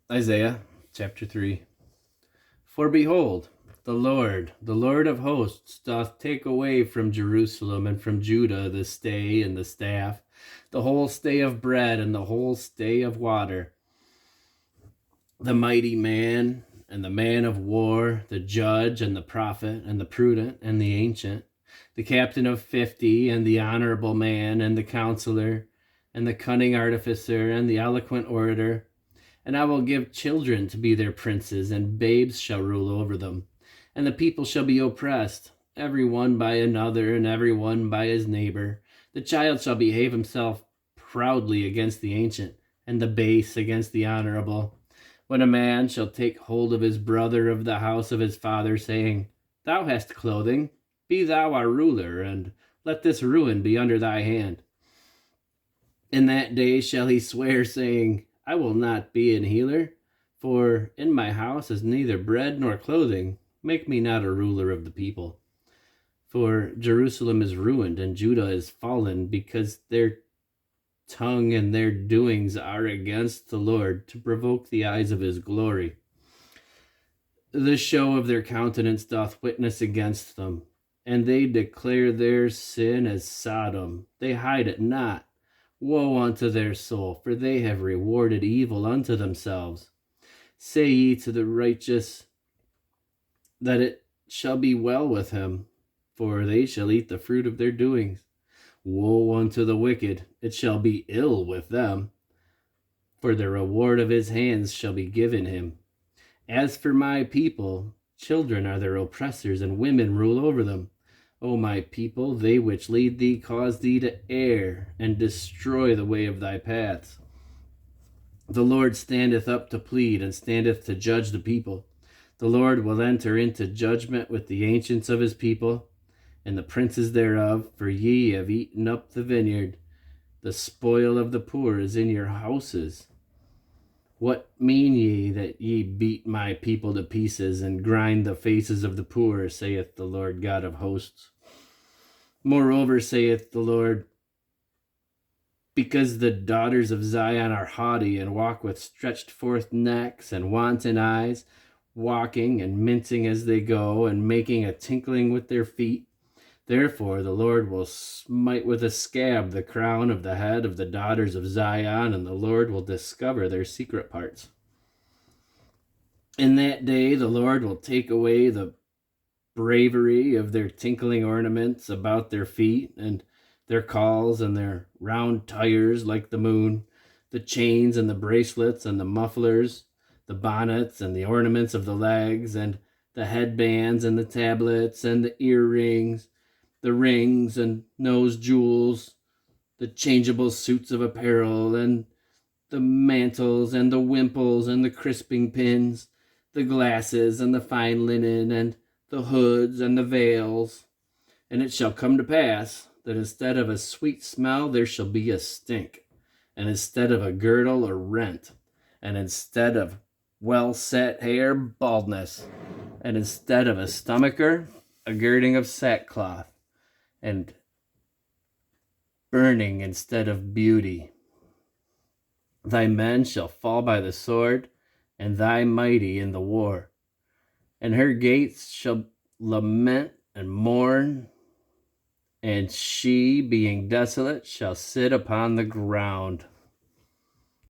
Isaiah chapter 3. For behold, the Lord of hosts, doth take away from Jerusalem and from Judah the stay and the staff, the whole stay of bread and the whole stay of water, the mighty man and the man of war, the judge and the prophet and the prudent and the ancient, the captain of 50 and the honorable man and the counselor and the cunning artificer and the eloquent orator. And I will give children to be their princes, and babes shall rule over them. And the people shall be oppressed, every one by another, and every one by his neighbor. The child shall behave himself proudly against the ancient, and the base against the honorable. When a man shall take hold of his brother of the house of his father, saying, Thou hast clothing, be thou our ruler, and let this ruin be under thy hand. In that day shall he swear, saying, I will not be an healer, for in my house is neither bread nor clothing. Make me not a ruler of the people. For Jerusalem is ruined, and Judah is fallen, because their tongue and their doings are against the Lord, to provoke the eyes of his glory. The show of their countenance doth witness against them, and they declare their sin as Sodom. They hide it not. Woe unto their soul, for they have rewarded evil unto themselves. Say ye to the righteous that it shall be well with him, for they shall eat the fruit of their doings. Woe unto the wicked, it shall be ill with them, for the reward of his hands shall be given him. As for my people, children are their oppressors, and women rule over them. O my people, they which lead thee cause thee to err, and destroy the way of thy paths. The Lord standeth up to plead, and standeth to judge the people. The Lord will enter into judgment with the ancients of his people, and the princes thereof, for ye have eaten up the vineyard. The spoil of the poor is in your houses. What mean ye that ye beat my people to pieces, and grind the faces of the poor, saith the Lord God of hosts? Moreover, saith the Lord, because the daughters of Zion are haughty, and walk with stretched forth necks and wanton eyes, walking and mincing as they go, and making a tinkling with their feet. Therefore the Lord will smite with a scab the crown of the head of the daughters of Zion, and the Lord will discover their secret parts. In that day the Lord will take away the bravery of their tinkling ornaments about their feet, and their calls and their round tires like the moon, the chains and the bracelets and the mufflers, the bonnets and the ornaments of the legs, and the headbands and the tablets and the earrings, the rings and nose jewels, the changeable suits of apparel, and the mantles and the wimples and the crisping pins, the glasses and the fine linen, and the hoods and the veils. And it shall come to pass that instead of a sweet smell there shall be a stink, and instead of a girdle a rent, and instead of well-set hair baldness, and instead of a stomacher a girding of sackcloth, and burning instead of beauty. Thy men shall fall by the sword, and thy mighty in the war. And her gates shall lament and mourn, and she, being desolate, shall sit upon the ground.